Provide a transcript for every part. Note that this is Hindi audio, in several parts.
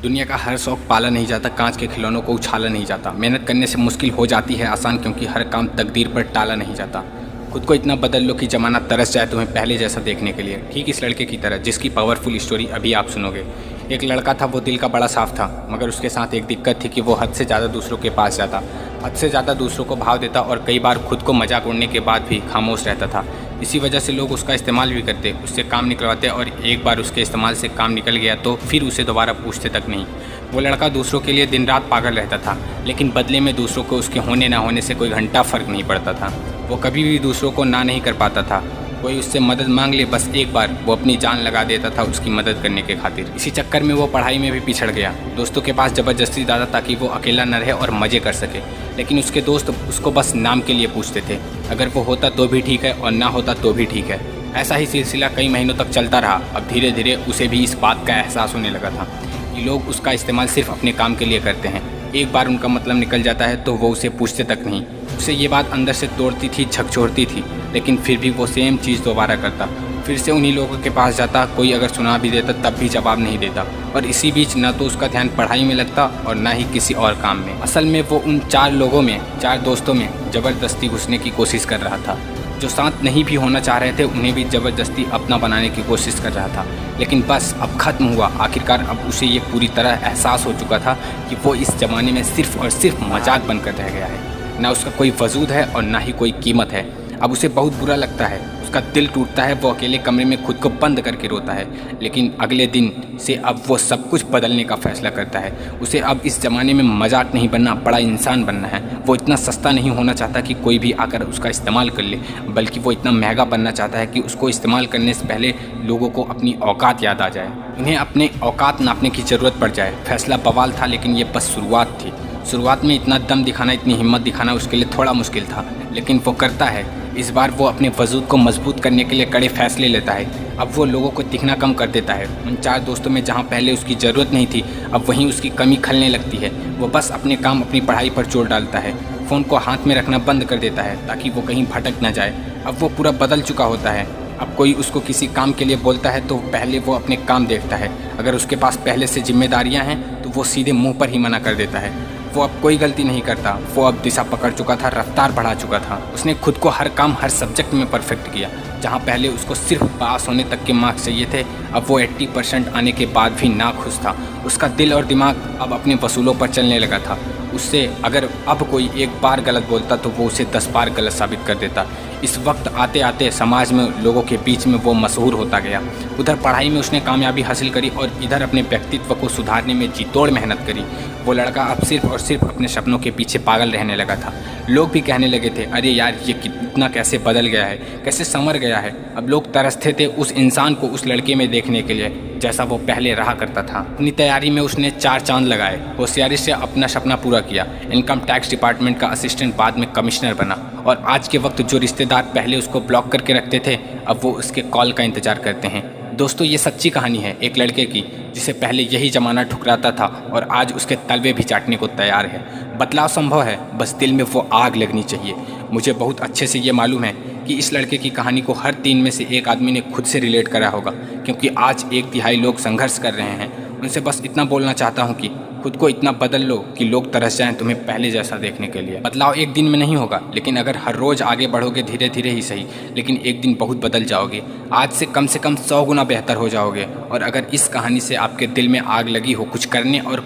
दुनिया का हर शौक पाला नहीं जाता, कांच के खिलौनों को उछाला नहीं जाता। मेहनत करने से मुश्किल हो जाती है आसान, क्योंकि हर काम तकदीर पर टाला नहीं जाता। खुद को इतना बदल लो कि ज़माना तरस जाए तुम्हें पहले जैसा देखने के लिए। ठीक इस लड़के की तरह जिसकी पावरफुल स्टोरी अभी आप सुनोगे। एक लड़का था, वो दिल का बड़ा साफ था, मगर उसके साथ एक दिक्कत थी कि वो हद से ज़्यादा दूसरों के पास जाता, हद से ज़्यादा दूसरों को भाव देता और कई बार खुद को मजाक उड़ने के बाद भी खामोश रहता था। इसी वजह से लोग उसका इस्तेमाल भी करते, उससे काम निकलवाते, और एक बार उसके इस्तेमाल से काम निकल गया तो फिर उसे दोबारा पूछते तक नहीं। वो लड़का दूसरों के लिए दिन रात पागल रहता था, लेकिन बदले में दूसरों को उसके होने ना होने से कोई घंटा फ़र्क नहीं पड़ता था। वो कभी भी दूसरों को ना नहीं कर पाता था। कोई उससे मदद मांग ले, बस एक बार वो अपनी जान लगा देता था उसकी मदद करने के खातिर। इसी चक्कर में वो पढ़ाई में भी पिछड़ गया। दोस्तों के पास ज़बरदस्ती जाता ताकि वो अकेला न रहे और मज़े कर सके, लेकिन उसके दोस्त उसको बस नाम के लिए पूछते थे। अगर वो होता तो भी ठीक है और ना होता तो भी ठीक है। ऐसा ही सिलसिला कई महीनों तक चलता रहा। अब धीरे धीरे उसे भी इस बात का एहसास होने लगा था कि लोग उसका इस्तेमाल सिर्फ अपने काम के लिए करते हैं। एक बार उनका मतलब निकल जाता है तो वो उसे पूछते तक नहीं। उसे ये बात अंदर से तोड़ती थी, झकझोरती थी, लेकिन फिर भी वो सेम चीज़ दोबारा करता। फिर से उन्हीं लोगों के पास जाता, कोई अगर सुना भी देता तब भी जवाब नहीं देता, और इसी बीच ना तो उसका ध्यान पढ़ाई में लगता और ना ही किसी और काम में। असल में वो उन चार दोस्तों में ज़बरदस्ती घुसने की कोशिश कर रहा था। जो साथ नहीं भी होना चाह रहे थे उन्हें भी ज़बरदस्ती अपना बनाने की कोशिश कर रहा था। लेकिन बस अब ख़त्म हुआ। आखिरकार अब उसे ये पूरी तरह एहसास हो चुका था कि वो इस ज़माने में सिर्फ़ और सिर्फ मजाक बनकर रह गया है। ना उसका कोई वजूद है और ना ही कोई कीमत है। अब उसे बहुत बुरा लगता है, उसका दिल टूटता है। वो अकेले कमरे में खुद को बंद करके रोता है। लेकिन अगले दिन से अब वो सब कुछ बदलने का फैसला करता है। उसे अब इस ज़माने में मजाक नहीं बनना, बड़ा इंसान बनना है। वो इतना सस्ता नहीं होना चाहता कि कोई भी आकर उसका इस्तेमाल कर ले, बल्कि वो इतना महंगा बनना चाहता है कि उसको इस्तेमाल करने से पहले लोगों को अपनी औकात याद आ जाए, उन्हें अपने औकात नापने की ज़रूरत पड़ जाए। फैसला बवाल था, लेकिन ये बस शुरुआत थी। शुरुआत में इतना दम दिखाना, इतनी हिम्मत दिखाना उसके लिए थोड़ा मुश्किल था, लेकिन वो करता है। इस बार वो अपने वजूद को मजबूत करने के लिए कड़े फैसले लेता है। अब वो लोगों को दिखना कम कर देता है। उन 4 दोस्तों में जहाँ पहले उसकी ज़रूरत नहीं थी, अब वहीं उसकी कमी खलने लगती है। वो बस अपने काम, अपनी पढ़ाई पर जोर डालता है। फ़ोन को हाथ में रखना बंद कर देता है ताकि वो कहीं भटक न जाए। अब वो पूरा बदल चुका होता है। अब कोई उसको किसी काम के लिए बोलता है तो पहले वो अपने काम देखता है। अगर उसके पास पहले से जिम्मेदारियाँ हैं तो वो सीधे मुँह पर ही मना कर देता है। वो अब कोई गलती नहीं करता। वो अब दिशा पकड़ चुका था, रफ्तार बढ़ा चुका था। उसने खुद को हर काम, हर सब्जेक्ट में परफेक्ट किया। जहाँ पहले उसको सिर्फ पास होने तक के मार्क्स चाहिए थे, अब वो 80% आने के बाद भी नाखुश था। उसका दिल और दिमाग अब अपने वसूलों पर चलने लगा था। उससे अगर अब कोई एक बार गलत बोलता तो वो उसे 10 बार गलत साबित कर देता। इस वक्त आते आते समाज में, लोगों के बीच में वो मशहूर होता गया। उधर पढ़ाई में उसने कामयाबी हासिल करी और इधर अपने व्यक्तित्व को सुधारने में जी तोड़ मेहनत करी। वो लड़का अब सिर्फ और सिर्फ अपने सपनों के पीछे पागल रहने लगा था। लोग भी कहने लगे थे, अरे यार ये कितना कैसे बदल गया है, कैसे संवर गया है। अब लोग तरसते थे उस इंसान को उस लड़के में देखने के लिए जैसा वो पहले रहा करता था। अपनी तैयारी में उसने 4 चांद लगाए, होशियारी से अपना सपना पूरा किया। इनकम टैक्स डिपार्टमेंट का असिस्टेंट, बाद में कमिश्नर बना। और आज के वक्त जो रिश्तेदार पहले उसको ब्लॉक करके रखते थे, अब वो उसके कॉल का इंतज़ार करते हैं। दोस्तों, ये सच्ची कहानी है एक लड़के की जिसे पहले यही ज़माना ठुकराता था और आज उसके तलवे भी चाटने को तैयार है। बदलाव संभव है, बस दिल में वो आग लगनी चाहिए। मुझे बहुत अच्छे से ये मालूम है कि इस लड़के की कहानी को हर 3 में से 1 आदमी ने खुद से रिलेट करा होगा, क्योंकि आज 1/3 लोग संघर्ष कर रहे हैं। उनसे बस इतना बोलना चाहता हूँ कि खुद को इतना बदल लो कि लोग तरस जाएं तुम्हें पहले जैसा देखने के लिए। बदलाव एक दिन में नहीं होगा, लेकिन अगर हर रोज़ आगे बढ़ोगे, धीरे धीरे ही सही, लेकिन एक दिन बहुत बदल जाओगे। आज से कम 100 गुना बेहतर हो जाओगे। और अगर इस कहानी से आपके दिल में आग लगी हो, कुछ करने और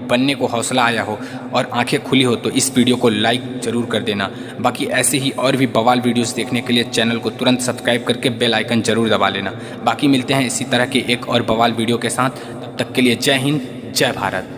बनने को हौसला आया हो और आंखें खुली हो, तो इस वीडियो को लाइक ज़रूर कर देना। बाकी ऐसे ही और भी बवाल वीडियोस देखने के लिए चैनल को तुरंत सब्सक्राइब करके बेल आइकन ज़रूर दबा लेना। बाकी मिलते हैं इसी तरह के एक और बवाल वीडियो के साथ। तब तक के लिए जय हिंद, जय भारत।